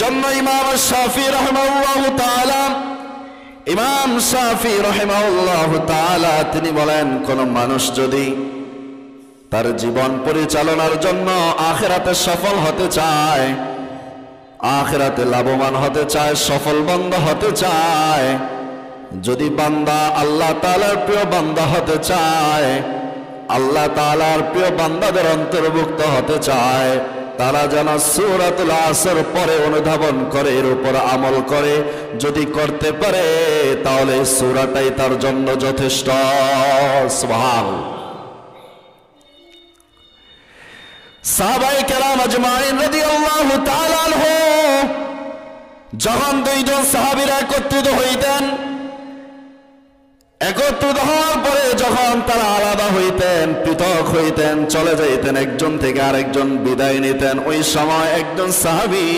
এজন্য ইমাম শাফি রাহিমাহুল্লাহু তাআলা তিনি বলেন, কোন মানুষ যদি তার জীবন পরিচালনার জন্য আখিরাতে সফল হতে চায়, আখিরাতে লাভবান হতে চায়, সফল বান্দা হতে চায়, যদি বান্দা আল্লাহ তাআলার প্রিয় বান্দা হতে চায়, আল্লাহ তাআলার প্রিয় বান্দাদের অন্তর্ভুক্ত হতে চায়, তারা যেন সূরাতুল আসর পরে অনুধাবন করে, এর উপর আমল করে। যদি করতে পারে তাহলে সূরাটাই তার জন্য যথেষ্ট। সুবহানাল্লাহ। সাহাবায়ে কেরাম আজমাইন রাদিয়াল্লাহু তাআলা আনহু যখন দুইজন সাহাবীরা একত্রিত হইতেন, একত্রিত হওয়ার পরে যখন তারা আলাদা হইতেন, পৃথক হইতেন, চলে যাইতেন, একজন থেকে আরেকজন বিদায় নিতেন, ওই সময় একজন সাহাবী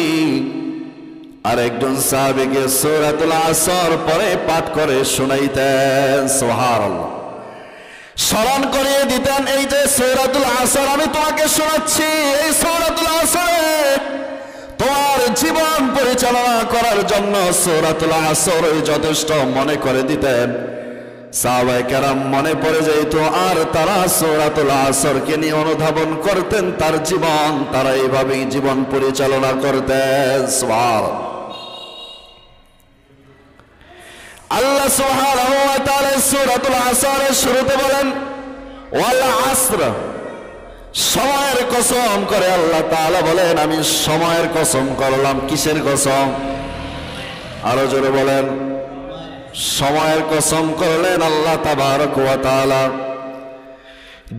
আর একজন সাহাবীকে সূরাতুল আসর পরে পাঠ করে শুনাইতেন। সুবহানাল্লাহ। স্মরণ করিয়ে দিতেন, এই যে সূরাতুল আসর আমি তোমাকে শোনাচ্ছি, এই সূরাতুল আসরে তোমার জীবন পরিচালনা করার জন্য সূরাতুল আসর যথেষ্ট মনে করে দিতেন। সাহাবায়ে কেরাম মনে পড়ে যেত, আর তারা সূরাতুল আসরকে নিয়ে অনুধাবন করতেন তার জীবন, তারা এইভাবেই জীবন পরিচালনা করতেন। সুবহানাল্লাহ। আল্লাহ সুবহানাহু ওয়া তাআলা সূরাতুল আসরের শুরুতে বলেন ওয়াল আসর, সময়ের কসম করে আল্লাহ তাআলা বলেন আমি সময়ের কসম করলাম। কিসের কসম? আরো জোরে বলেন। সময়ের কসম করলেন আল্লাহ তাবারক ওয়া তাআলা।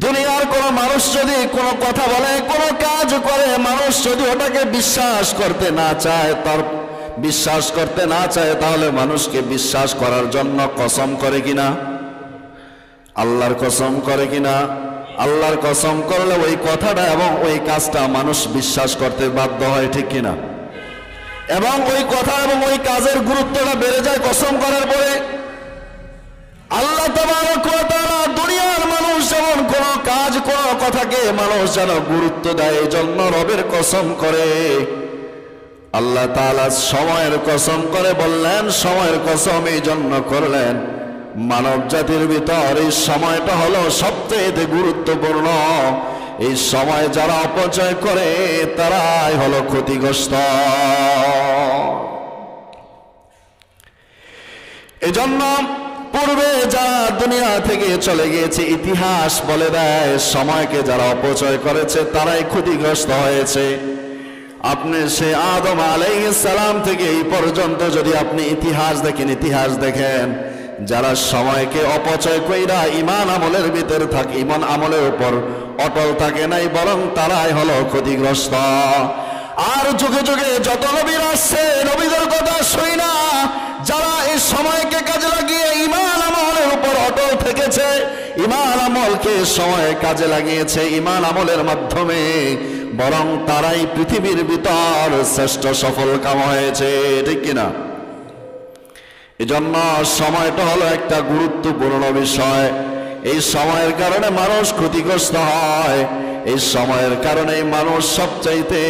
দুনিয়ার কোন মানুষ যদি কোনো কথা বলে, কোনো কাজ করে, মানুষ যদি ওটাকে বিশ্বাস করতে না চায়, তার বিশ্বাস করতে না চায়, তাহলে মানুষকে বিশ্বাস করার জন্য কসম করে কিনা? আল্লাহর কসম করে কিনা? আল্লাহর কসম করলে ওই কথাটা এবং ওই কাজটা মানুষ বিশ্বাস করতে বাধ্য হয়, ঠিক কিনা? এবং ওই কথা এবং ওই কাজের গুরুত্বটা বেড়ে যায় কসম করার পরে। আল্লাহ তাবারক ওয়া তাআলা দুনিয়ার মানুষ যেমন কোন কাজ, কোন কথাকে মানুষ যেন গুরুত্ব দেয়, এই জন্য রবের কসম করে। আল্লাহ তাআলা সময়ের কসম করে বললেন, সময়ের কসম এই জন্য করলেন, মানব জাতির ভিতর এই সময়টা হলো সবচেয়ে গুরুত্বপূর্ণ। এই সময় যারা অপচয় করে তারাই হলো ক্ষতিগ্রস্ত। এজন্য পূর্বে যারা দুনিয়া থেকে চলে গিয়েছে, ইতিহাস বলে দেয় সময়কে যারা অপচয় করেছে তারাই ক্ষতিগ্রস্ত হয়েছে। আপনি সে আদম আলাইহিস সালাম থেকে এই পর্যন্ত যদি আপনি ইতিহাস দেখেন, যারা সময়কে অপচয় কইরা ঈমান আমলের ভিতরে থাকে, ঈমান আমলের উপর অটল থাকে নাই, বরং তারাই হলো ক্ষতিগ্রস্ত। আর যুগে যুগে যত নবী আসছে, নবীদের কথা শুই না, যারা এই সময়কে কাজে লাগিয়ে ঈমান আমলের উপর অটল থেকেছে, ঈমান আমলকে সময়ে কাজে লাগিয়েছে, ঈমান আমলের মাধ্যমে, বরং তারাই পৃথিবীর ভিতর শ্রেষ্ঠ সফল কাম হয়েছে, ঠিক কিনা? এজন্য সময়টা হলো একটা গুরুত্বপূর্ণ বিষয়। এই সময়ের কারণে মানুষ ক্ষতিগ্রস্ত হয়, এই সময়ের কারণে মানুষ সবচাইতে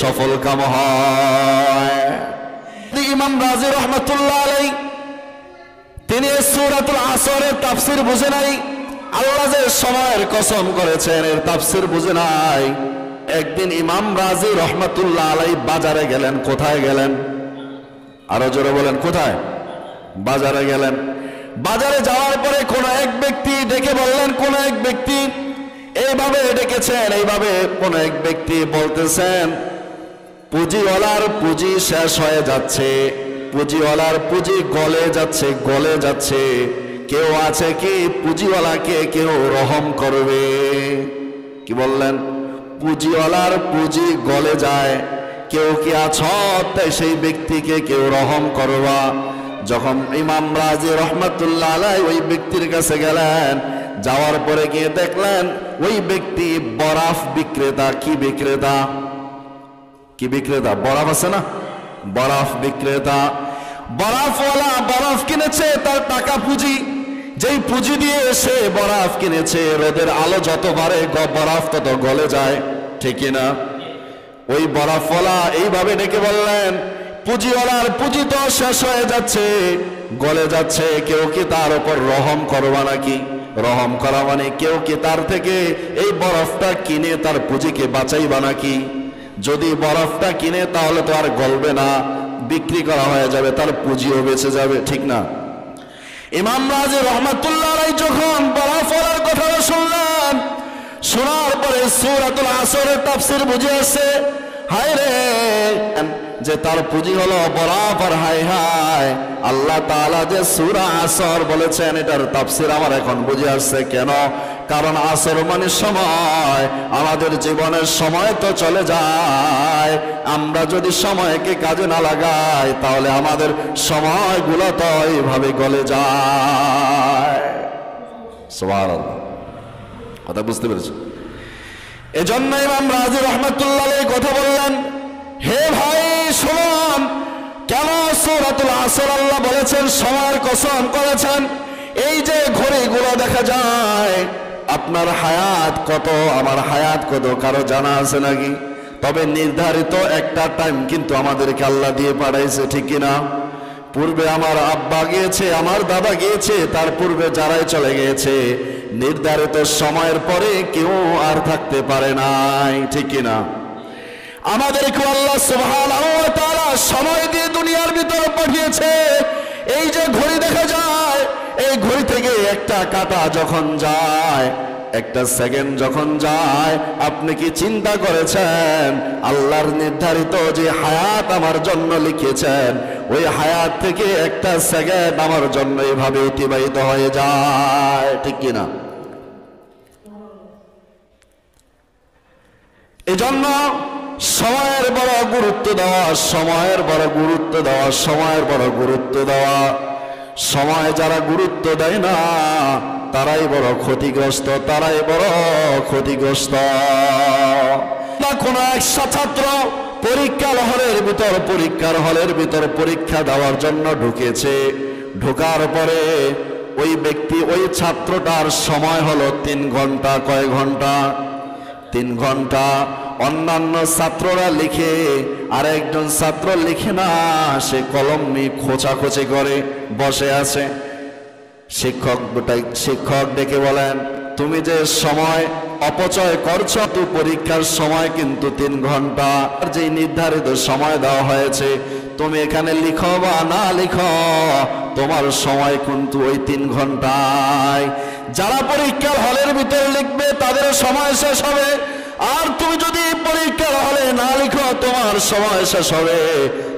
সফল কাম হয়। ইমাম রাজি রহমাতুল্লাহ আলাইহি তিনি সূরাতুল আসরের তাফসীর বুঝে নাই। আল্লাহ যে সময়ের কসম করেছেন এর তাফসীর বুঝে নাই। একদিন ইমাম রাজি রহমাতুল্লাহ আলাইহি বাজারে গেলেন। কোথায় গেলেন? আরো জোরে বলেন, কোথায়? বাজারে গেলেন। বাজারে যাওয়ার পরে কোন এক ব্যক্তি ডেকে বললেন, কোন এক ব্যক্তি এইভাবে ডেকেছেন, এইভাবে কোন এক ব্যক্তি বলতেছেন পুঁজিওয়ালার পুঁজি শেষ হয়ে যাচ্ছে, পুঁজিওয়ালার পুঁজি গলে যাচ্ছে, কেউ আছে কি পুঁজিওয়ালাকে কেউ রহম করবে? কি বললেন? পুঁজিওয়ালার পুঁজি গলে যায়, কেউ কি আছো তাই সেই ব্যক্তিকে কেউ রহম করবা? যখন ইমাম রাজি রহমাতুল্লাহ আলাইহি ওই ব্যক্তির কাছে গেলেন, যাওয়ার পরে গিয়ে দেখলেন ওই ব্যক্তি বরফ বিক্রেতা। কি বিক্রেতা? কি বিক্রেতা? বরফ আছে না, বরফ বিক্রেতা। বরফওয়ালা বরফ কিনেছে, তার টাকা পুঁজি, যেই পুঁজি দিয়ে সে বরফ কিনেছে, রোদের আলো যত বাড়ে বরফ তত গলে যায়, ঠিক না? ওই বরফওয়ালা এইভাবে ডেকে বললেন, পুঁজিওয়ালার পুঁজি তো শেষ হয়ে যাচ্ছে, গলে যাচ্ছে, কেউ কি তার উপর রহম করবা নাকি? রহম করা মানে কেউ কি তার থেকে এই বরফটা কিনে তার পুঁজিকে বাঁচাইবা নাকি? যদি বরফটা কিনে তাহলে তো আর গলবে না, বিক্রি করা হয়ে যাবে, তার পুঁজিও বেঁচে যাবে, ঠিক না? ইমাম রাজি রহমাতুল্লাহ আলাইহি যখন বরফওয়ালার কথা শুনলেন, শোনার পরে সূরাতুল আসরের তাফসীর বুঝে আসছে, হায় রে, যে তার পুঁজি হলো বরফ। আর হায় হায়, আল্লাহ তাআলা যে সূরা আসর বলেছেন এটার তাফসীর আমার এখন বুঝে আসছে। কেন? কারণ আসর মানে সময়, আমাদের জীবনের সময় তো চলে যায়। আমরা যদি সময়কে কাজে না লাগাই তাহলে আমাদের সময়গুলো তো এইভাবে গলে যায়। সুবহানাল্লাহ, কথা বুঝতে পেরেছো? এজন্য ইমাম রাজি রাহমাতুল্লাহ আলাইহি কথা বললেন, হে ভাই শুনুন, কেন সূরাতুল আসর আল্লাহ বলেছেন, সময়ের কসম করেছেন। এই যে ঘড়িগুলো দেখা যায়, আপনার হায়াত কত, আমার হায়াত কত, কারো জানা আছে নাকি? তবে নির্ধারিত একটা টাইম কিন্তু আমাদেরকে আল্লাহ দিয়ে পাঠাইছে, ঠিক কিনা? পূর্বে আমার আব্বা গিয়েছে, আমার দাদা গিয়েছে, তার পূর্বে যারাই চলে গিয়েছে, নির্ধারিত সময়ের পরে কেউ আর থাকতে পারে নাই, ঠিক কিনা? আমাদেরকে আল্লাহ সুবহানাহু ওয়া তাআলা সময় দিয়ে দুনিয়ার ভিতরে পাঠিয়েছে। এই যে ঘড়ি দেখা যায়, এই ঘড়ি থেকে একটা কাঁটা যখন যায়, একটা সেকেন্ড যখন যায়, আপনি কি চিন্তা করেছেন আল্লাহর নির্ধারিত যে হায়াত আমার জন্য লিখেছেন, ওই হায়াত থেকে একটা সেকেন্ড আমার জন্য এভাবে অতিবাহিত হয়ে যায়, ঠিক কিনা? এজন্য সময়ের বড় গুরুত্ব দেওয়া, সময়ের বড় গুরুত্ব দেওয়া, সময়ের বড় গুরুত্ব দেওয়া। সময় যারা গুরুত্ব দেয় না তারাই বড় ক্ষতিগ্রস্ত, তারাই বড় ক্ষতিগ্রস্ত। কোন এক ছাত্র পরীক্ষার হলের ভিতর পরীক্ষা দেওয়ার জন্য ঢুকেছে। ঢোকার পরে ওই ব্যক্তি, ওই ছাত্রটার সময় হলো 3 ঘন্টা। কয় ঘন্টা? 3 ঘন্টা। অন্যান্য ছাত্ররা লিখে, আর একজন ছাত্র লিখে না, সে কলম নিয়ে খোঁচাখোঁচি করে বসে আছে। শিক্ষক ডেকে বলেন, তুমি যে সময় অপচয় করছো, তো পরীক্ষার সময় কিন্তু 3 ঘন্টা, যে নির্ধারিত সময় দেওয়া হয়েছে, তুমি এখানে লিখো বা না লিখো, তোমার সময় কিন্তু ওই 3 ঘন্টায়। যারা পরীক্ষার হলের ভিতরে লিখবে তাদের সময় শেষ হবে, আর তুমি যদি পরীক্ষার হলে না লিখো তোমার সময় শেষ হবে।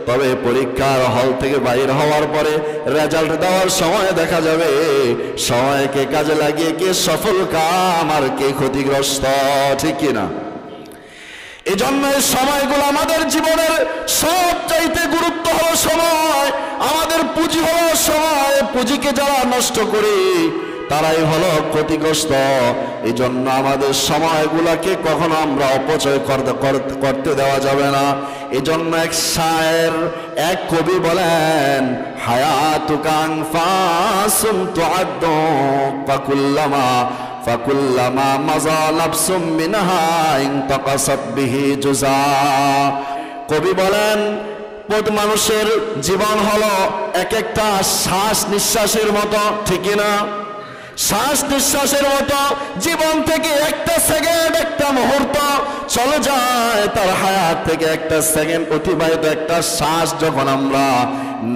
তবে পরীক্ষার হল থেকে বাইর হওয়ার পরে রেজাল্ট দেওয়ার সময় দেখা যাবে সময়কে কাজে লাগিয়ে কে সফল কাম আর কে ক্ষতিগ্রস্ত, ঠিক কিনা? এই জন্য এই সময়গুলো আমাদের জীবনের সবচাইতে গুরুত্ব হলো সময়। আমাদের পুঁজি হলো সময়। পুঁজিকে যারা নষ্ট করে তারাই হলো ক্ষতিগ্রস্ত। এই জন্য আমাদের সময়গুলাকে কখনো আমরা অপচয় করতে দেওয়া যাবে না। এই জন্য এক কবি বলেন, হায়াতুকা আনফাসুন তুআদ্দু ফাকুল্লামা মাজা নাফসুম মিনহা ইনতাকাসাত বিহি জুজা। কবি বলেন, প্রতি মানুষের জীবন হলো এক একটা শ্বাস নিঃশ্বাসের মতো, ঠিক না? শ্বাস নিঃশ্বাসের মতো জীবন থেকে একটা সেকেন্ড, একটা মুহূর্ত চলে যায়। তার হায়াত থেকে একটা সেকেন্ড অতিবাহিত, একটা শ্বাস যখন আমরা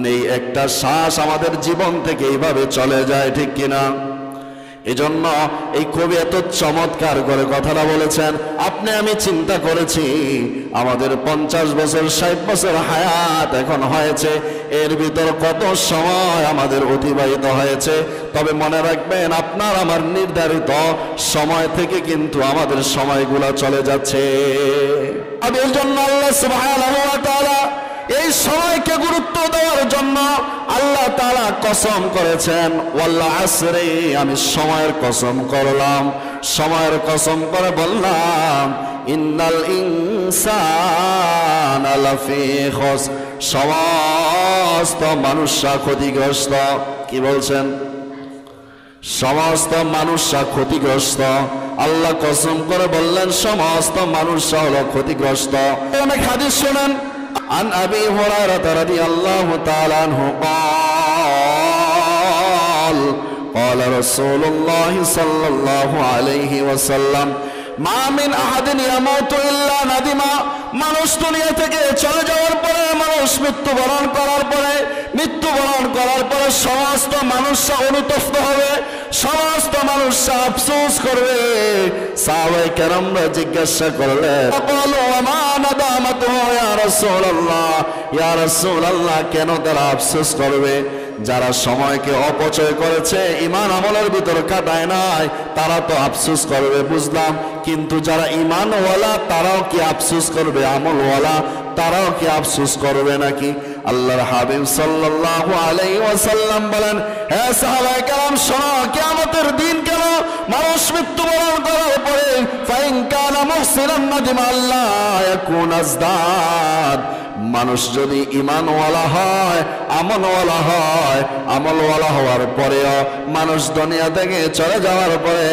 নেই, একটা শ্বাস আমাদের জীবন থেকে এইভাবে চলে যায়, ঠিক কিনা? এজন্য এই কবি এত চমৎকার করে কথাটা বলেছেন। আপনি আমি চিন্তা করেছি, আমাদের 50 বছর 60 বছর হায়াত এখন হয়েছে, এর ভিতর কত সময় আমাদের অতিবাহিত হয়েছে। তবে মনে রাখবেন, আপনার আমার নির্ধারিত সময় থেকে কিন্তু আমাদের সময়গুলো চলে যাচ্ছে। এর জন্য আল্লাহ সুবহানাহু ওয়া তাআলা এই সময়কে গুরুত্ব দেওয়ার জন্য আল্লাহ তাআলা কসম করেছেন, ওয়াল আসরি, আমি সময়ের কসম করলাম। সময়ের কসম করে বললাম, ইন্নাল ইনসানা লাফি খুসর, সমস্ত মানুষরা ক্ষতিগ্রস্ত। কি বলছেন? সমস্ত মানুষরা ক্ষতিগ্রস্ত। আল্লাহ কসম করে বললেন সমস্ত মানুষরা হলো ক্ষতিগ্রস্ত। অনেক হাদিস শুনেন। আন আবি হুরায়রা রাদিয়াল্লাহু তাআলা আনহু قال قال رسول الله صلى الله عليه وسلم মা মিন আহাদিন ইয়ামুতু ইল্লা নাদিমা। মানুষ দুনিয়া থেকে চলে যাওয়ার পরে, মানুষ মৃত্যুবরণ করার পরে সমস্ত মানুষরা অনুতপ্ত হবে, সমস্ত মানুষরা আফসোস করবে। সাহাবায়ে কেরামরা জিজ্ঞাসা করলেন, বলো আমা নাদামাতু ইয়া রাসূলুল্লাহ, ইয়া রাসূলুল্লাহ, কেন তারা আফসোস করবে? যারা সময়কে অপচয় করেছে, ঈমান আমলের ভিতর কাটায় নাই, তারা তো আফসোস করবে বুঝলাম, কিন্তু যারা ঈমানওয়ালা তারাও কি আফসোস করবে? আমলওয়ালা তারাও কি আফসোস করবে নাকি? আল্লাহর হাবিব সাল্লাল্লাহু আলাইহি ওয়াসাল্লাম বলেন, হে সাহাবায়ে কেরাম শোনো, কিয়ামতের দিন কেন মানুষ মৃত্যুবরণ করার পরে ফাইন কানা মুহসিনান নাদিমা আল্লাহ ইয়াকুন আজদাদ। মানুষ যদি ঈমানওয়ালা হয়, আমলওয়ালা হওয়ার পরেও মানুষ দুনিয়া থেকে চলে যাওয়ার পরে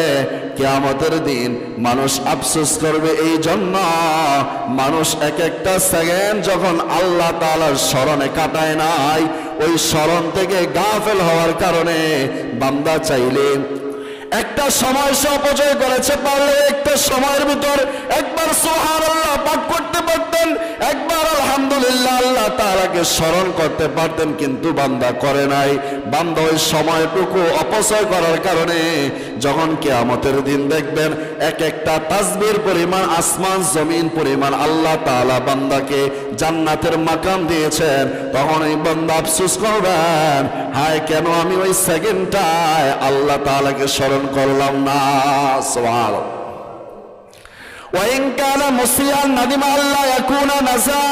কিয়ামতের দিন মানুষ আফসোস করবে। এই জন্য মানুষ এক একটা সেকেন্ড যখন আল্লাহ তাআলার স্মরণে কাটায় নাই, ওই স্মরণ থেকে গাফেল হওয়ার কারণে বান্দা চাইলে একটা সময় সে অপচয় করেছে, পারলে একটা সময়ের ভিতর একবার সুবহানাল্লাহ পাঠ করতে পারতেন, একবার আলহামদুলিল্লাহ আল্লাহ তাআলাকে স্মরণ করতে পারতেন, কিন্তু বান্দা করে নাই। বান্দা ওই সময়টুকু অপচয় করার কারণে যখন কিয়ামতের দিন দেখবেন এক একটা তাসবির পরিমাণ, আসমান জমিন পরিমাণ আল্লাহ তাআলা বান্দাকে জান্নাতের মাকাম দিয়েছেন, তখন এই বান্দা আফসোস করবেন, হায় কেন আমি ওই সেকেন্ডটায় আল্লাহ তাআলাকে স্মরণ করলাম না। সুবহানাল্লাহ। ওয়াইন কানা মুসিয়ান নাদিমা আল্লাহ ইয়াকুনা নাসা।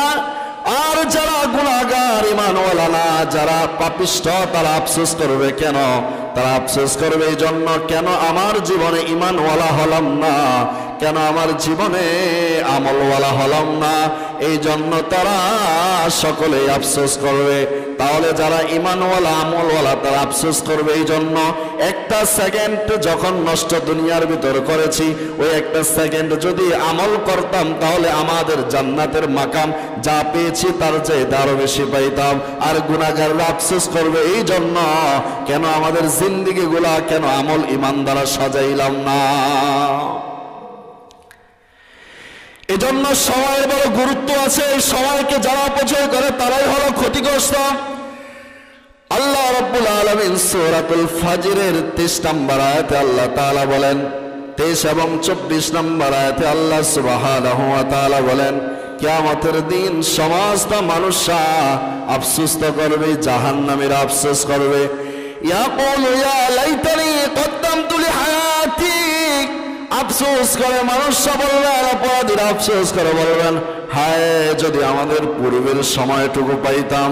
আর যারা গুনাহগার, ঈমানওয়ালা না, যারা পাপিষ্ঠ, তারা আফসোস করবে কেন? তারা আফসোস করবে এই জন্য, কেন আমার জীবনে ঈমানওয়ালা হলাম না, কেন আমার জীবনে আমলওয়ালা হলাম না, এই জন্য তারা সকলেই আফসোস করবে। তাহলে যারা ঈমানওয়ালা, আমলওয়ালা, তারা আফসোস করবে এই জন্য, একটা সেকেন্ড যখন নষ্ট দুনিয়ার ভিতর করেছি, ওই একটা সেকেন্ড যদি আমল করতাম তাহলে আমাদের জান্নাতের মাকাম যা পেয়েছি তার চেয়ে আরো বেশি পাইতাম। আর গুনাহগাররা আফসোস করবে এই জন্য, কেন আমাদের জিন্দেগি গুলা, কেন আমল ঈমান দ্বারা সাজাইলাম না। এজন্য সময়ের বড় গুরুত্ব আছে। এই সময়কে যারা অপচয় করে তারাই হলো ক্ষতিগ্রস্ত। আল্লাহ রাব্বুল আলামিন সূরাতুল ফাজরের 23 নম্বর আয়াতে আল্লাহ তাআলা বলেন, 23 এবং 24 নম্বর আয়াতে আল্লাহ সুবহানাহু ওয়া তাআলা বলেন, কিয়ামতের দিন সমস্ত মানুষরা আফসোস করবে, জাহান্নামীরা আফসোস করবে। ইয়াকুলু ইয়া লাইতানি কদ্দামতু লিহায়াতি। আফসোস করে মানুষরা বলবেন, অপরাধীরা আফসোস করে বলবেন, হায় যদি আমাদের পূর্বের সময়টুকু পাইতাম,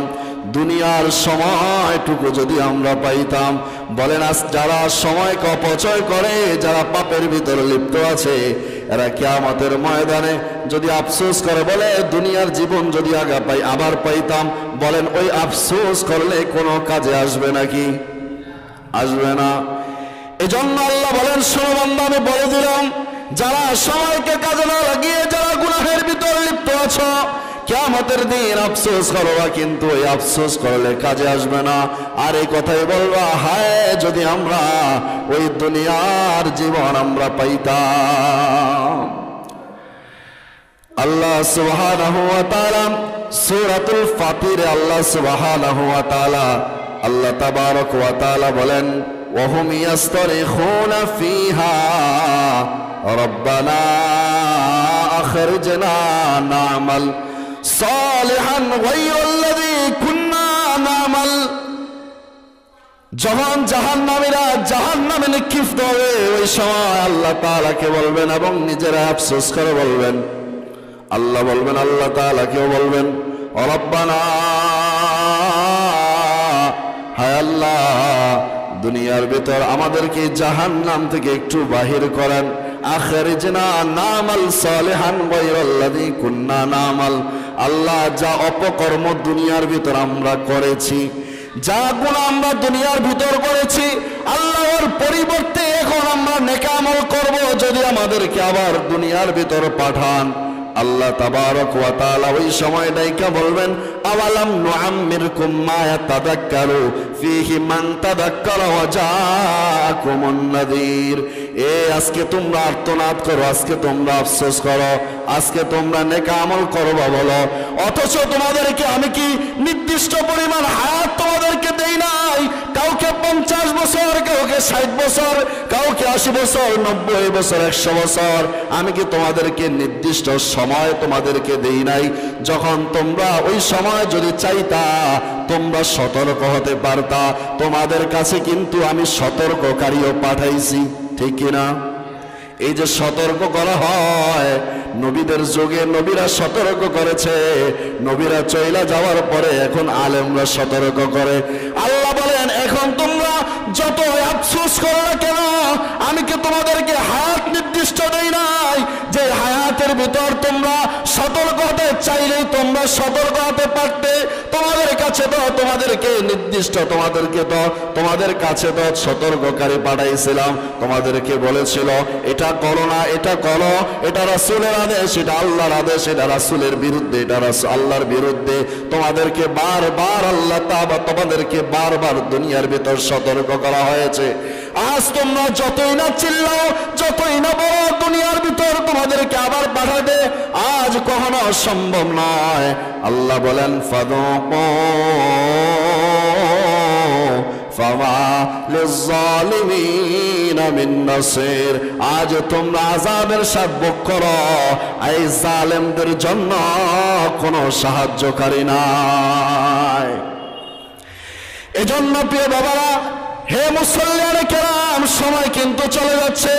দুনিয়ার সময়টুকু যদি আমরা পাইতাম। বলেন আজ যারা সময়কে অপচয় করে, যারা পাপের ভিতরে লিপ্ত আছে, এরা কিয়ামতের ময়দানে যদি আফসোস করে, বলে দুনিয়ার জীবন যদি আবার পাইতাম, বলেন ওই আফসোস করলে কোনো কাজে আসবে নাকি? আসবে না। এজন্য আল্লাহ বলেন, শোনো বান্দা, আমি বলে দিলাম, যারা সময়কে কাজে না লাগিয়ে যারা গুনাহের ভিতরে লিপ্ত আছো, কিয়ামতের দিন আফসোস করবা, কিন্তু ওই আফসোস করলে কাজে আসবে না। আর এই কথাই বলবা, হায় যদি আমরা ওই দুনিয়ার জীবন আমরা পাইতাম। আল্লাহ সুবহানাহু ওয়া তাআলা সূরাতুল ফাতিরে আল্লাহ সুবহানাহু ওয়া তাআলা, আল্লাহ তাবারক ওয়া তাআলা বলেন, وهم يصطرخون فيها ربنا أخرجنا نعمل صالحا غير الذي كنا نعمل। যখন জাহান্নামীরা জাহান্নামে নিক্ষিপ্ত হবে, ওই সময় আল্লাহ তাআলাকে বলবেন এবং নিজেরা আফসোস করে বলবেন, আল্লাহ বলবেন, আল্লাহ তাআলাকেও বলবেন, রব্বানা, হায় আল্লাহ, দুনিয়ার ভিতর আমাদেরকে জাহান্নাম থেকে একটু বাহির করেন। আখরিজনা নামাল সালিহান গায়রাল্লাযী কুন্না নামাল। আল্লাহ যা অপকর্ম দুনিয়ার ভিতর আমরা করেছি, যা গুনাহ আমরা দুনিয়ার ভিতর করেছি, আল্লাহর পরিবর্তে এখন আমরা নেক আমল করব। যদি আমাদেরকে আবার দুনিয়ার ভিতর পাঠান, আল্লাহ তাবারক ওয়া তাআলা ওই সময় ডাইকা বলবেন, আওয়ালাম নুআম্মিরকুম মা ইয়াতাযাক্কারু ফীহি মান তাযাক্কারা ওয়া জাআকুমুন নাযীর। আজকে তোমরা আর্তনাদ করো, আজকে তোমরা আফসোস করো, আজকে তোমরা নেক আমল করবা বলো, অথচ তোমাদেরকে আমি কি নির্দিষ্ট পরিমাণ হায়াত তোমাদেরকে দেই নাই? কাউকে 50 বছর, কাউকে 60 বছর, কাউকে 80 বছর, 90 বছর, 100 বছর। আমি কি তোমাদেরকে নির্দিষ্ট সময় তোমাদেরকে দেই নাই? যখন তোমরা ওই সময় যদি চাইতা, তোমরা সতর্ক হতে পারতা। তোমাদের কাছে কিন্তু আমি সতর্ককারীও পাঠাইছি, ঠিক কিনা? এই যে সতর্ক করা হয়, নবীদের যুগে নবীরা সতর্ক করেছে, নবীরা চইলা যাওয়ার পরে এখন আলেমরা সতর্ক করে। আল্লাহ বলেন, এখন তোমরা যত আফসোস করো না কেন, আমি কি তোমাদেরকে হায়াত নির্দিষ্ট দেই নাই? যে হায়াতের ভিতর তোমরা সতর্ক হতে চাইলেই তোমরা সতর্ক হতে পারতে। তোমাদের কাছে তো তোমাদেরকে নির্দিষ্ট, তোমাদের কাছে তো সতর্ককারী পাঠাইছিলাম, তোমাদেরকে বলেছিল এটা করো না, এটা করো, এটা রাসূলের আদেশ, এটা আল্লাহর আদেশ, এটা রাসূলের বিরুদ্ধে, এটা আল্লাহর বিরুদ্ধে। তোমাদেরকে বারবার আল্লাহ তাআলা তোমাদেরকে বারবার দুনিয়ার ভিতর সতর্ক করা হয়েছে। আজ তোমরা যতই না চিল্লাও, যতই না বলো দুনিয়ার ভিতর তোমাদেরকে আবার পাঠাবে, আজ কখনো সম্ভব নয়। আল্লাহ বলেন, ফাযুকু ফামা লিয-যালিমিনা মিন নাসির। আজ তোমরা আযাবের স্বাদ ভোগ করো, এই জালেমদের জন্য কোনো সাহায্যকারী নাই। এজন্য প্রিয় বাবারা, হে মুসল্লিয়ানে কেরাম, সময় কিন্তু চলে যাচ্ছে।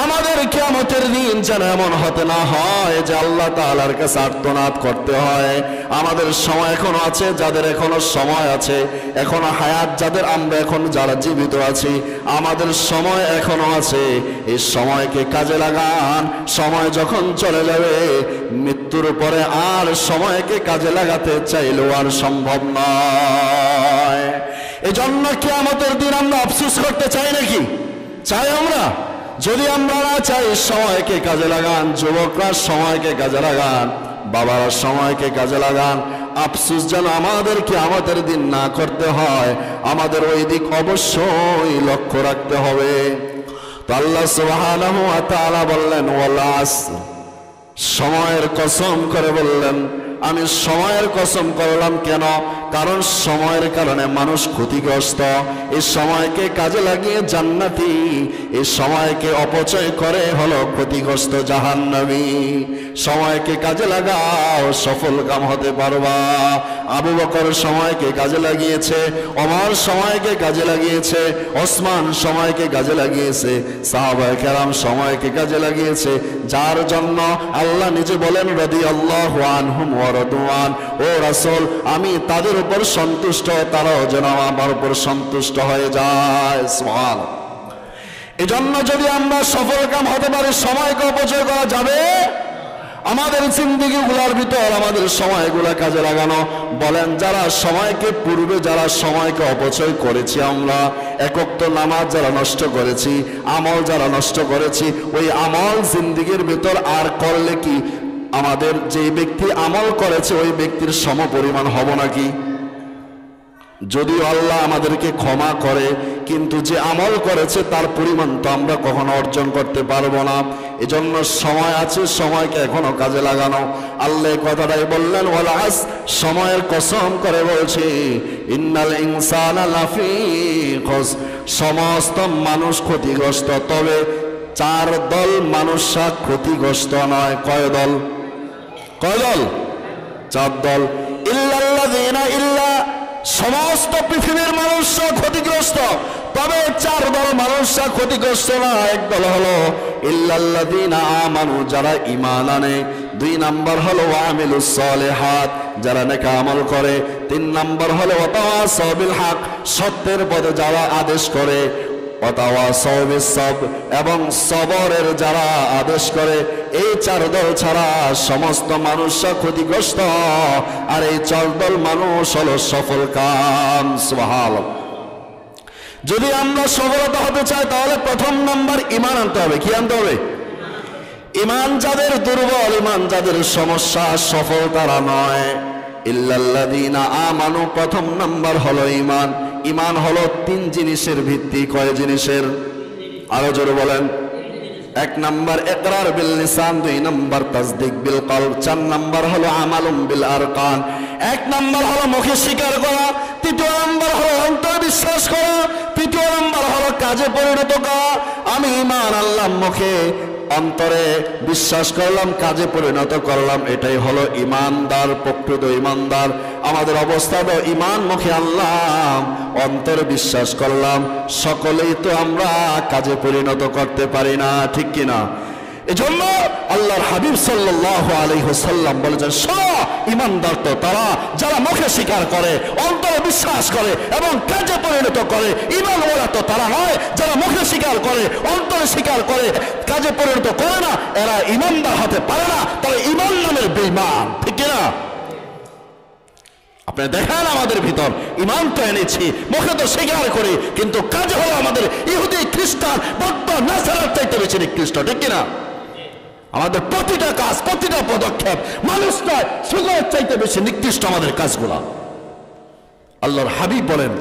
আমাদের কিয়ামতের দিন যেন এমন হতে না হয় যে আল্লাহ তাআলার কাছে আর্তনাদ করতে হয়। আমাদের সময় এখনো আছে, যাদের এখনো সময় আছে, এখনো হায়াত যাদের, আমরা এখন যারা জীবিত আছি, আমাদের সময় এখনো আছে। এই সময়কে কাজে লাগান। সময় যখন চলে যাবে, মৃত্যুর পরে আর সময়কে কাজে লাগাতে চাইলেও আর সম্ভব নয়। এজন্য কিয়ামতের দিন আমরা আফসোস করতে চাই নাকি? চাই আমরা? যদি আমরা না চাই, সময়কে কাজে লাগান। যুবকরা সময়কে কাজে লাগান, বাবারা সময়কে কাজে লাগান। আফসোস যেন আমাদেরকে আমাদের দিন না করতে হয়, আমাদের ওই দিক অবশ্যই লক্ষ্য রাখতে হবে। তো আল্লাহ সুবহানাহু ওয়া তাআলা বললেন, ওয়াল আসর, সময়ের কসম করে বললেন। আমি সময়ের কসম করলাম কেন? কারণ সময়ের কারণে মানুষ ক্ষতিগ্রস্ত। এই সময়কে কাজে লাগিয়ে জান্নাতি, এই সময়কে অপচয় করে হলো ক্ষতিগ্রস্ত জাহান্নামী। সময়কে কাজে লাগাও, সফল কাম হতে পারবা। আবু বকর সময়কে কাজে লাগিয়েছে, ওমর সময়কে কাজে লাগিয়েছে, ওসমান সময়কে কাজে লাগিয়েছে, সাহাবায়ে কেরাম সময়কে কাজে লাগিয়েছে, যার জন্য আল্লাহ নিজে বলেন, রাদিয়াল্লাহু আনহুম ওয়া রাদওয়ান। ও রাসূল, আমি তাদের উপর সন্তুষ্ট, তারাও যেন আমার উপর সন্তুষ্ট হয়ে যায়। সুবহানাল্লাহ। এজন্য যদি আমরা সফল কাম হতে পারি, সময়কে অপচয় করা যাবে? আমাদের জিন্দেগিগুলোর ভিতর আমাদের সময়গুলো কাজে লাগানো। বলেন, যারা সময়কে পূর্বে যারা সময়কে অপচয় করেছি, আমরা একক তো নামাজ যারা নষ্ট করেছি, আমল যারা নষ্ট করেছি, ওই আমল জিন্দেগির ভিতর আর করলে কি আমাদের যে ব্যক্তি আমল করেছে ওই ব্যক্তির সমপরিমাণ হব নাকি? যদিও আল্লাহ আমাদেরকে ক্ষমা করে, কিন্তু যে আমল করেছে তার পরিমাণ তো আমরা কখনো অর্জন করতে পারবো না। এজন্য সময় আছে, সময়কে এখনো কাজে লাগানো। আল্লাহ কথাটাই বললেন, ওয়াল আসর, সময়ের কসম করে বলছি, ইন্নাল ইনসানা লাফি খুসর, সমস্ত মানুষ ক্ষতিগ্রস্ত। তবে 4 দল মানুষ ক্ষতিগ্রস্ত নয়। কয় দল? 4 দল। ইল্লাল্লাযিনা, ইল্লা সমস্ত পৃথিবীর মানুষরা ক্ষতিগ্রস্ত, তবে 4 দল মানুষরা ক্ষতিগ্রস্ত না। এক দল হলো ইল্লাল্লাযিনা আমানু, যারা ঈমান আনে। 2 নাম্বার হলো ওয়ামিলুস সালিহাত, যারা নেক আমল করে। 3 নাম্বার হলো ওয়াতাওয়াসাউ বিল হক, সত্যের পথে যারা আদেশ করে। ওয়াতাওয়াসাউ বিস-সাবর, এবং সবরের যারা আদেশ করে। এই চার দল ছাড়া সমস্ত মানুষরা ক্ষতিগ্রস্ত, আর এই চার দল মানুষ হলো সফল কাম। সুবহানাল্লাহ। যদি আমরা সফলতা হতে চাই তাহলে প্রথম নাম্বার ঈমান আনতে হবে। কি আনতে হবে? ঈমান যাদের দুর্বল, ঈমান যাদের সমস্যা, সফল তারা নয়। ইল্লাল্লাযীনা আমানু, প্রথম নাম্বার হলো ঈমান। ঈমান হলো তিন জিনিসের ভিত্তি। কয় জিনিসের? আরো জোরে বলেন। এক নাম্বার ইকরার বিল লিসান, দুই নাম্বার তাসদিক বিল কলব, চার নাম্বার হলো আমালুম বিল আরকান। এক নাম্বার হলো মুখে স্বীকার করা, তৃতীয় নাম্বার হলো অন্তরে বিশ্বাস করা, তৃতীয় নাম্বার হলো কাজে পরিণত করা। আমি ঈমান আনলাম মুখে, অন্তরে বিশ্বাস করলাম, কাজে পরিণত করলাম, এটাই হলো ঈমানদার, প্রকৃত ঈমানদার। আমাদের অবস্থা তো ঈমান মুখে আনলাম, অন্তরে বিশ্বাস করলাম, সকলেই তো আমরা কাজে পরিণত করতে পারি না, ঠিক কিনা? এজন্য আল্লাহর হাবিব সাল্লাল্লাহু আলাইহি ওয়াসাল্লাম বলেছেন, ঈমানদার তো তারা যারা মুখে স্বীকার করে, অন্তরে বিশ্বাস করে এবং কাজে পরিণত করে। ঈমানওয়ালা তো তারা নয় যারা মুখে স্বীকার করে, অন্তরে স্বীকার করে, কাজে পরিণত করে না। এরা ঈমানদার হতে পারে না, তারা ঈমান নামের বেঈমান, ঠিক কিনা? আপনি দেখেন আমাদের ভিতর ঈমান তো এনেছি, মুখে তো স্বীকার করি, কিন্তু কাজে হলো আমাদের ইহুদি, খ্রিস্টান, বৌদ্ধ, নাসারার চাইতে বেশি নিকৃষ্ট, ঠিক কিনা? আমাদের প্রতিটা কাজ, প্রতিটা পদক্ষেপ মানুষ নয়, সুযোগের চাইতে বেশি নিকৃষ্ট আমাদের কাজগুলা। আল্লাহর হাবিব বলেন,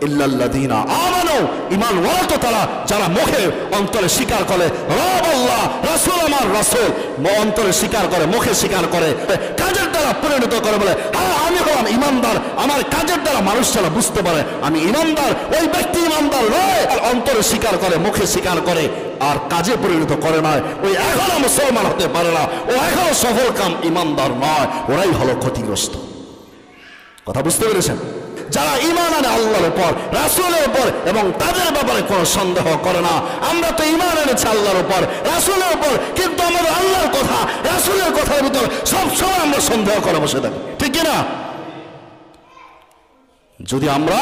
ইল্লাল্লাযীনা আমানু, ঈমান ওয়ালা তো তারা যারা মুখে অন্তরে স্বীকার করে, রব আল্লাহ, রাসূল আমার রাসূল, অন্তরে স্বীকার করে, মুখে স্বীকার করে, কাজের দ্বারা পরিণত করে। বলে, হ্যাঁ আমি হলাম ঈমানদার, আমার কাজের দ্বারা মানুষ যারা বুঝতে পারে আমি ঈমানদার। ওই ব্যক্তি ঈমানদার নয়, অন্তরে স্বীকার করে, মুখে স্বীকার করে আর কাজে পরিণত করে নয়, ওই এখনো মুসলমান হতে পারে না, ও এখনো সফল কাম ঈমানদার নয়, ওরাই হলো ক্ষতিগ্রস্ত। কথা বুঝতে পেরেছেন? যারা ঈমান আনে আল্লাহর উপর, রাসূলের উপর এবং তাদের ব্যাপারে কোনো সন্দেহ করে না। আমরা তো ঈমান এনেছি আল্লাহর উপর, রাসূলের উপর, কিন্তু আমাদের আল্লাহর কথা, রাসূলের কথার ভিতর সবসময় আমরা সন্দেহ করে বসে থাকি, ঠিক কিনা? যদি আমরা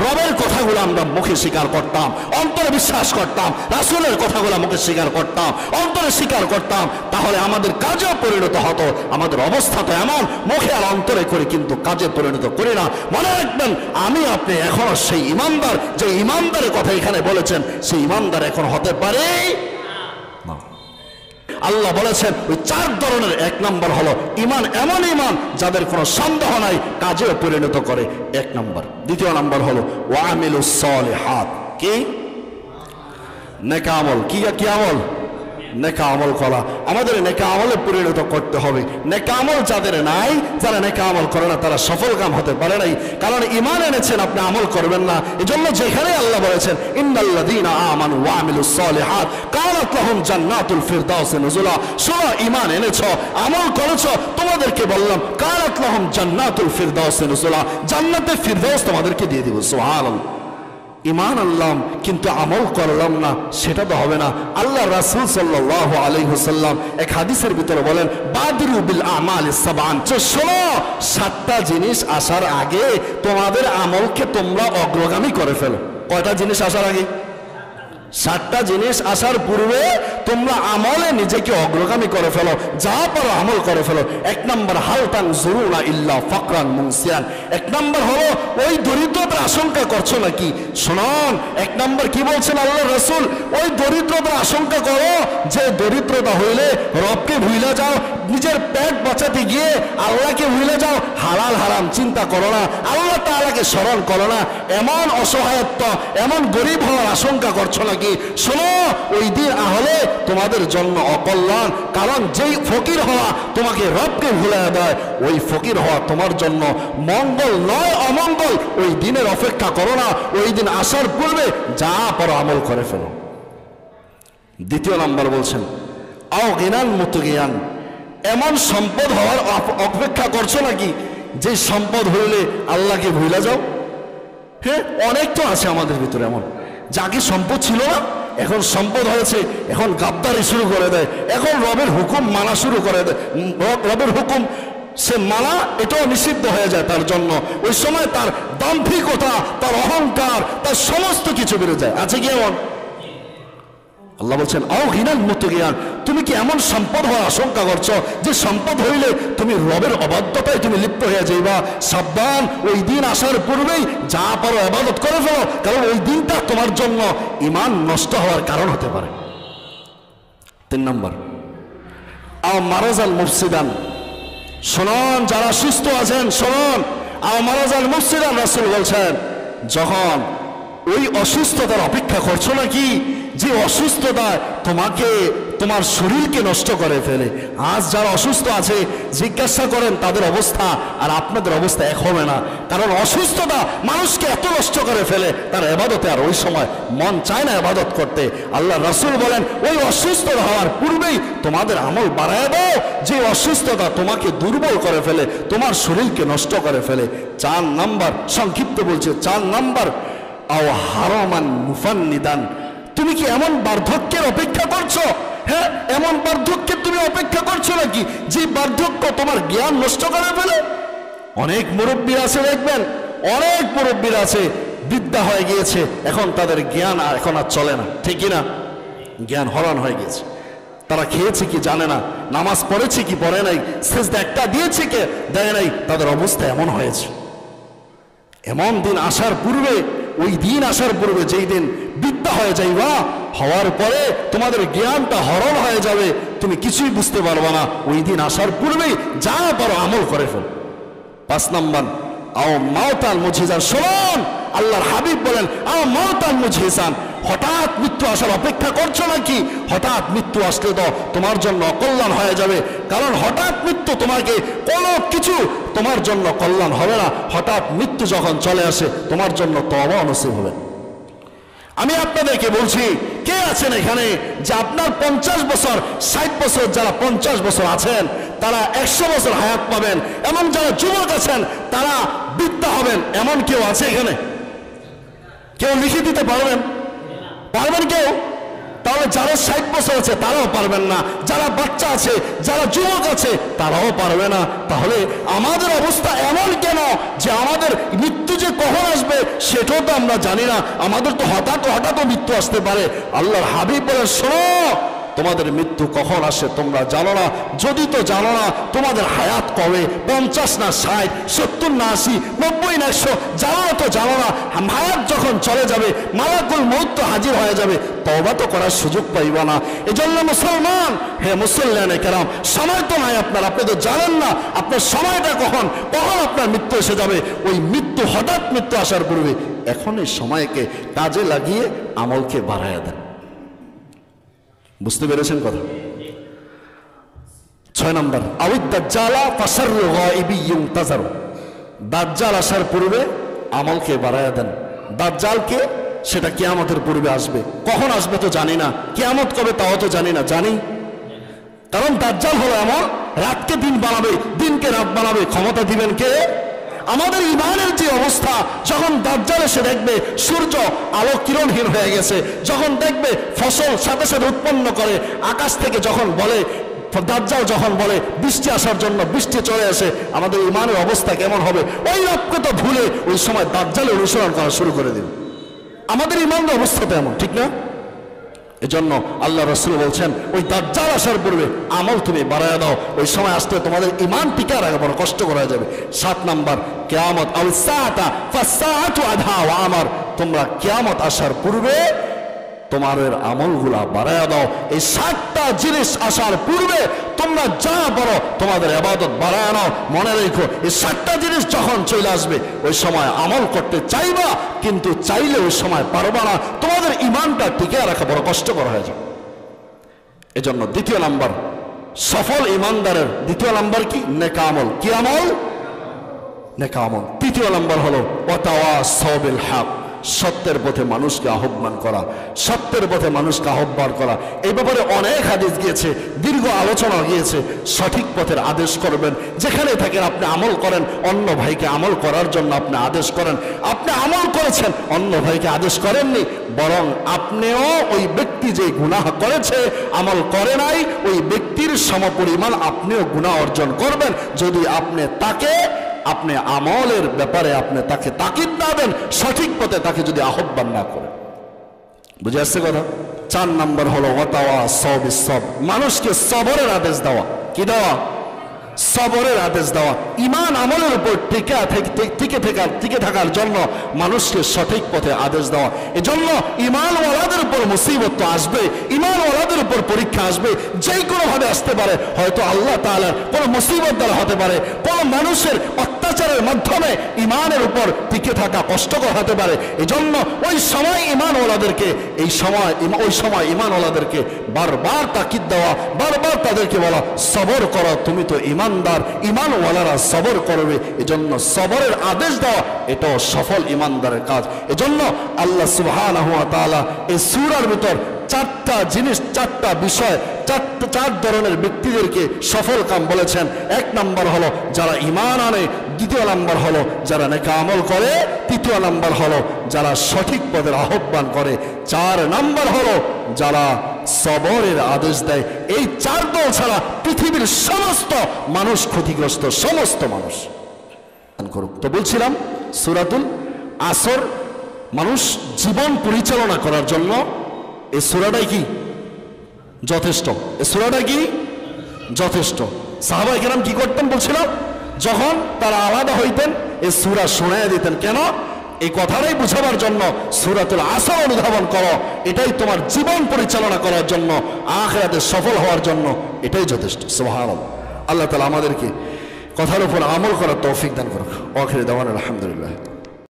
রবের কথাগুলো আমরা মুখে স্বীকার করতাম, অন্তরে বিশ্বাস করতাম, রাসূলের কথাগুলো মুখে স্বীকার করতাম, অন্তরে স্বীকার করতাম, তাহলে আমাদের কাজেও পরিণত হতো। আমাদের অবস্থা তো এমন, মুখে আর অন্তরে করে কিন্তু কাজে পরিণত করি না। মনে রাখবেন, আমি আপনি এখনো সেই ঈমানদার, যে ঈমানদারের কথা এখানে বলেছেন, সেই ঈমানদার এখন হতে পারে না। আল্লাহ বলেছেন ওই চার ধরনের। এক নম্বর হলো ঈমান, এমন ঈমান যাদের কোনো সন্দেহ নাই, কাজেও পরিণত করে, এক নম্বর। দ্বিতীয় নম্বর হলো ওয়া আমিলুস সালিহাত, কি? নেক আমল। কি কি আমল? নেক আমল করা। আমাদের নেক আমলে পরিণত করতে হবে। নেক আমল যাদের নাই, যারা নেক আমল করে না, তারা সফল কাম হতে পারে নাই, কারণ ঈমান এনেছেন, আপনি আমল করবেন না। এজন্য যেখানে আল্লাহ বলেছেন ইন্নাল্লাযীনা আমানু ওয়া আমিলুস সালিহাত কানাত লাহুম জান্নাতুল ফিরদাউস নুজুলা, সূরা ঈমান এনেছো, আমল করেছো, তোমাদেরকে বললাম কানাত লাহুম জান্নাতুল ফিরদাউস নুজুলা, জান্নাতে ফিরদাউস তোমাদেরকে দিয়ে দিব। সুবহানাল্লাহ। ঈমান আনলাম কিন্তু আমল করলাম না, সেটা তো হবে না। আল্লাহ রাসূল সাল্লাল্লাহু আলাইহি ওয়াসাল্লাম এক হাদিসের ভিতরে বলেন, বাদিরু বিল আমালিস সাবআন, শোনো, সাতটা জিনিস আসার আগে তোমাদের আমলকে তোমরা অগ্রগামী করে ফেলো। কয়টা জিনিস আসার আগে? সাতটা জিনিস আসার পূর্বে তোমরা আমলে নিজেকে অগ্রগামী করে ফেলো, যা পারো আমল করে ফেলো। এক নম্বর হাল তানজুরুনা ইল্লা ফাকরান মুনসিয়ান, এক নম্বর হলো ওই দরিদ্রতার আশঙ্কা করছো নাকি? শুনুন, এক নম্বর কি বলছেন আল্লাহ রাসূল, ওই দরিদ্রতার আশঙ্কা করো যে দরিদ্রতা হইলে রবকে ভুলে যাও, নিজের পেট বাঁচাতে গিয়ে আল্লাহকে ভুলে যাও, হালাল হারাম চিন্তা করো না, আল্লাহ তাআলাকে স্মরণ করো না, এমন অসহায়ত্ব, এমন গরিব হওয়ার আশঙ্কা করছো নাকি? শোনো, ওই দিন আহলে তোমাদের জন্য অকল্যাণ, কারণ যেই ফকির হওয়া তোমাকে রবকে ভুলে দেয়, ওই ফকির হওয়া তোমার জন্য মঙ্গল নয় অমঙ্গল। ওই দিনের অপেক্ষা করো না, ওই দিন আসার পূর্বে যা পারো আমল করে ফেলো। দ্বিতীয় নাম্বার বলছেন আও গিনান মুতগিয়ান, এমন সম্পদ হওয়ার অপেক্ষা করছো নাকি যে সম্পদ হইলে আল্লাহকে ভুলে যাও? হ্যাঁ, অনেক তো আছে আমাদের ভিতরে এমন, যাকে সম্পদ ছিল না, এখন সম্পদ হয়েছে, এখন গাদ্দারি শুরু করে দেয়, এখন রবের হুকুম মানা শুরু করে দেয়, রবের হুকুম সে মানা এটাও নিষিদ্ধ হয়ে যায় তার জন্য। ওই সময় তার দাম্ভিকতা, তার অহংকার, তার সমস্ত কিছু বেড়ে যায়। আছে কি এমন? আল্লাহ বলছেন আও হিনাল মুতগিয়ান, তুমি কি এমন সম্পদ হওয়ার আশঙ্কা করছো যে সম্পদ হইলে তুমি রবের অবাধ্যতায় তুমি লিপ্ত হয়ে যাইবা? সাবধান, ওই দিন আসার পূর্বেই যা পারো ইবাদত করে ফেলো, কারণ ওই দিনটা তোমার জন্য ঈমান নষ্ট হওয়ার কারণ হতে পারে। 3 নম্বর, আও মারাজাল মুফসিদান, শুনুন যারা সুস্থ আছেন শুনুন, আও মারাজাল মুফসিদান, রাসূল বলছেন যখন ওই অসুস্থতার অপেক্ষা করছো নাকি, যে অসুস্থতা তোমাকে তোমার শরীরকে নষ্ট করে ফেলে। আজ যারা অসুস্থ আছে জিজ্ঞাসা করেন তাদের অবস্থা আর আপনাদের অবস্থা এক হবে না, কারণ অসুস্থতা মানুষকে এত নষ্ট করে ফেলে তার ইবাদতে আর ওই সময় মন চায় না ইবাদত করতে। আল্লাহ রাসূল বলেন ওই অসুস্থ হওয়ার পূর্বেই তোমাদের আমল বাড়ায় দাও, যে অসুস্থতা তোমাকে দুর্বল করে ফেলে, তোমার শরীরকে নষ্ট করে ফেলে। 4 নম্বর, সংক্ষিপ্ত বলছে 4 নম্বর, আও হারামান মুফান্নিদান, তুমি কি এমন বার্ধক্যের অপেক্ষা করছো? হ্যাঁ, এমন বার্ধক্যের তুমি অপেক্ষা করছো নাকি যে বার্ধক্য তোমার জ্ঞান নষ্ট করে ফেলে? অনেক মুরব্বী আছে দেখবেন, অনেক মুরব্বীরা আছে বিদ্যা হয়ে গিয়েছে, এখন তাদের জ্ঞান এখন আর চলে না, ঠিক না? জ্ঞান হরণ হয়ে গেছে, তারা খেয়েছে কি জানে না, নামাজ পড়েছে কি পড়ে নাই, সেজদা একটা দিয়েছে কে দেয় নাই, তাদের অবস্থা এমন হয়েছে। এমন দিন আসার পূর্বে, ওই দিন আসার পূর্বে যেই দিন বিদ্যা হয়ে যাইবা, হওয়ার পরে তোমাদের জ্ঞানটা হরণ হয়ে যাবে, তুমি কিছুই বুঝতে পারবা না। ওই দিন আসার পূর্বেই যা পারো আমল করে ফেল। 5 নম্বর, আও মাউতাল মুজহিজান, শুনুন আল্লাহর হাবিব বলেন আও মাউতাল মুজহিজান, হঠাৎ মৃত্যু আসার অপেক্ষা করছো নাকি? হঠাৎ মৃত্যু আসলে তো তোমার জন্য অকল্যাণ হয়ে যাবে, কারণ হঠাৎ মৃত্যু তোমাকে কোনো কিছু তোমার জন্য কল্যাণ হবে না। হঠাৎ মৃত্যু যখন চলে আসে তোমার জন্য তওবা নসিব হবে। আমি আপনাদেরকে বলছি, কে আছেন এখানে যে আপনার 50 বছর 60 বছর, যারা 50 বছর আছেন তারা 100 বছর হায়াত পাবেন, এমন যারা যুবক আছেন তারা বৃদ্ধ হবেন, এমন কেউ আছে এখানে? কেউ লিখে দিতে পারবেন? পারবেন কেউ? তাহলে যারা 60 বছর আছে তারাও পারবেন না, যারা বাচ্চা আছে, যারা যুবক আছে তারাও পারবে না। তাহলে আমাদের অবস্থা এমন কেন যে আমাদের মৃত্যু যে কখন আসবে সেটাও তো আমরা জানি না, আমাদের তো হঠাৎ মৃত্যু আসতে পারে। আল্লাহর হাবিব বলে শোনো, তোমাদের মৃত্যু কখন আসে তোমরা জানো না, যদি তো জানো না তোমাদের হায়াত কবে, 50 না 60, 70 না 80, 90 না 100, জানো না তো জানো না। হায়াত যখন চলে যাবে মালাকুল মউত তো হাজির হয়ে যাবে, তওবা তো করার সুযোগ পাইবা না। এজন্য মুসলমান, হে মুসল্লিয়ানে কেরাম, সময় তো নাই আপনার, আপনি তো জানেন না আপনার সময়টা কখন আপনার মৃত্যু এসে যাবে। ওই মৃত্যু, হঠাৎ মৃত্যু আসার পূর্বে এখন এই সময়কে কাজে লাগিয়ে আমলকে বাড়ায়া দেন। বুঝতে পেরেছেন কথা? 6 নম্বর, আউদ দাজ্জালা ফাসাররু গায়বি ইউনতাজারু, দাজ্জাল আসার পূর্বে আমলকে বাড়ায়া দেন। দাজ্জালকে সেটা কিয়ামতের পূর্বে আসবে, কখন আসবে তো জানি না, কিয়ামত কবে তাও তো জানি না, জানি কারণ দাজ্জাল হলো এমন, রাতকে দিন বানাবে, দিনকে রাত বানাবে, ক্ষমতা দিবেন কে? আমাদের ইমানের যে অবস্থা, যখন দাজ্জাল এসে দেখবে সূর্য আলো কিরণহীন হয়ে গেছে, যখন দেখবে ফসল সাথে সাথে উৎপন্ন করে, আকাশ থেকে যখন বলে, দাজ্জাল যখন বলে বৃষ্টি আসার জন্য বৃষ্টি চলে আসে, আমাদের ইমানের অবস্থা কেমন হবে? ওই রবকে তো ভুলে ওই সময় দাজ্জালের অনুসরণ করা শুরু করে দিন। আমাদের ইমানের অবস্থা তো এমন, ঠিক না? এজন্য আল্লাহ রাসূল বলছেন ওই দাজ্জাল আসার পূর্বে আমল তুমি বাড়ায়া দাও, ওই সময় আসতে তোমাদের ঈমান টিকে রাখা বড় কষ্ট করা যাবে। 7 নাম্বার, কিয়ামত আও সাআতা ফাসাআতু আধা ওয়া আমার, তোমরা কিয়ামত আসার পূর্বে তোমাদের আমলগুলা বাড়ায়া দাও। এই 7টা জিনিস আসার পূর্বে তোমরা যা বড় তোমাদের ইবাদত বাড়ায়া নাও। মনে রেখো, এই 7টা জিনিস যখন চলে আসবে ওই সময় আমল করতে চাইবা, কিন্তু চাইলে ওই সময় পারবা না, তোমাদের ঈমানটা টিকে রাখা বড় কষ্টকর হয়ে যাবে। এজন্য 2 নাম্বার, সফল ঈমানদারের 2 নাম্বার কি? নেক আমল। কি আমল? নেক আমল। 3 নাম্বার হলো ওয়াতাওয়াসাউ বিল হক, সত্যের পথে মানুষকে আহ্বান করা, সত্যের পথে মানুষকে আহ্বান করা। এই ব্যাপারে অনেক হাদিস গিয়েছে, দীর্ঘ আলোচনা গিয়েছে। সঠিক পথের আদেশ করবেন, যেখানে থাকেন আপনি আমল করেন, অন্য ভাইকে আমল করার জন্য আপনি আদেশ করেন। আপনি আমল করেছেন, অন্য ভাইকে আদেশ করেননি, বরং আপনিও ওই ব্যক্তি যে গুনাহ করেছে, আমল করে নাই, ওই ব্যক্তির সমপরিমাণ আপনিও গুনাহ অর্জন করবেন যদি আপনি আমলের ব্যাপারে আপনি তাকে তাকিদ না দেন, সঠিক পথে তাকে যদি আহ্বান না করেন। বুঝে আসছে কথা? 4 নম্বর হলো ওয়াতাওয়া সব, মানুষকে সবরের আদেশ দেওয়া। কি দেওয়া? সবরের আদেশ দেওয়া। ঈমান আমলের উপর টিকে থাকার জন্য মানুষকে সঠিক পথে আদেশ দেওয়া। এজন্য ঈমানওয়ালাদের উপর মুসিবত তো আসবে, ঈমানওয়ালাদের উপর পরীক্ষা আসবে, যেই কোনো ভাবে আসতে পারে। হয়তো আল্লাহ তাআলার কোনো মুসিবত দ্বারা হতে পারে, কোনো মানুষের অত্যাচারের মাধ্যমে ঈমানের উপর টিকে থাকা কষ্টকর হতে পারে। এজন্য ওই সময় ঈমানওয়ালাদেরকে বারবার তাকিদ দেওয়া, বারবার তাদেরকে বলা, সবর করো, তুমি তো ঈমানদার, ঈমানওয়ালারা সবর করবে। এজন্য সবরের আদেশ দেওয়া এটাও সফল ঈমানদারের কাজ। এজন্য আল্লাহ সুবহানাহু ওয়া তাআলা এই সূরার ভিতর 4টা জিনিস, 4টা বিষয়, 4 ধরনের ব্যক্তিদেরকে সফল কাম বলেছেন। 1 নম্বর হলো যারা ঈমান আনে, 2 নম্বর হলো যারা নেক আমল করে, 3 নম্বর হলো যারা সঠিক পথের আহ্বান করে, 4 নম্বর হলো যারা সবরের আদেশ দেয়। এই 4 দল ছাড়া পৃথিবীর সমস্ত মানুষ ক্ষতিগ্রস্ত, সমস্ত মানুষ। তো বলছিলাম সূরাতুল আসর মানুষ জীবন পরিচালনা করার জন্য এই সূরাটাই কি যথেষ্ট। এই সূরাটা কি যথেষ্ট। সাহাবায়ে কেরাম কি করতেন বলছিলাম? যখন তারা আলাদা হইতেন এই সূরা শোনায়া দিতেন। কেন? এই কথাটাই বুঝাবার জন্য, সূরাতুল আসর অনুধাবন করো, এটাই তোমার জীবন পরিচালনা করার জন্য, আখিরাতে সফল হওয়ার জন্য এটাই যথেষ্ট। সুবহানাল্লাহ। আল্লাহ তাআলা আমাদেরকে কথার উপর আমল করার তৌফিক দান করুক। আখির দাওয়ানা আলহামদুলিল্লাহ।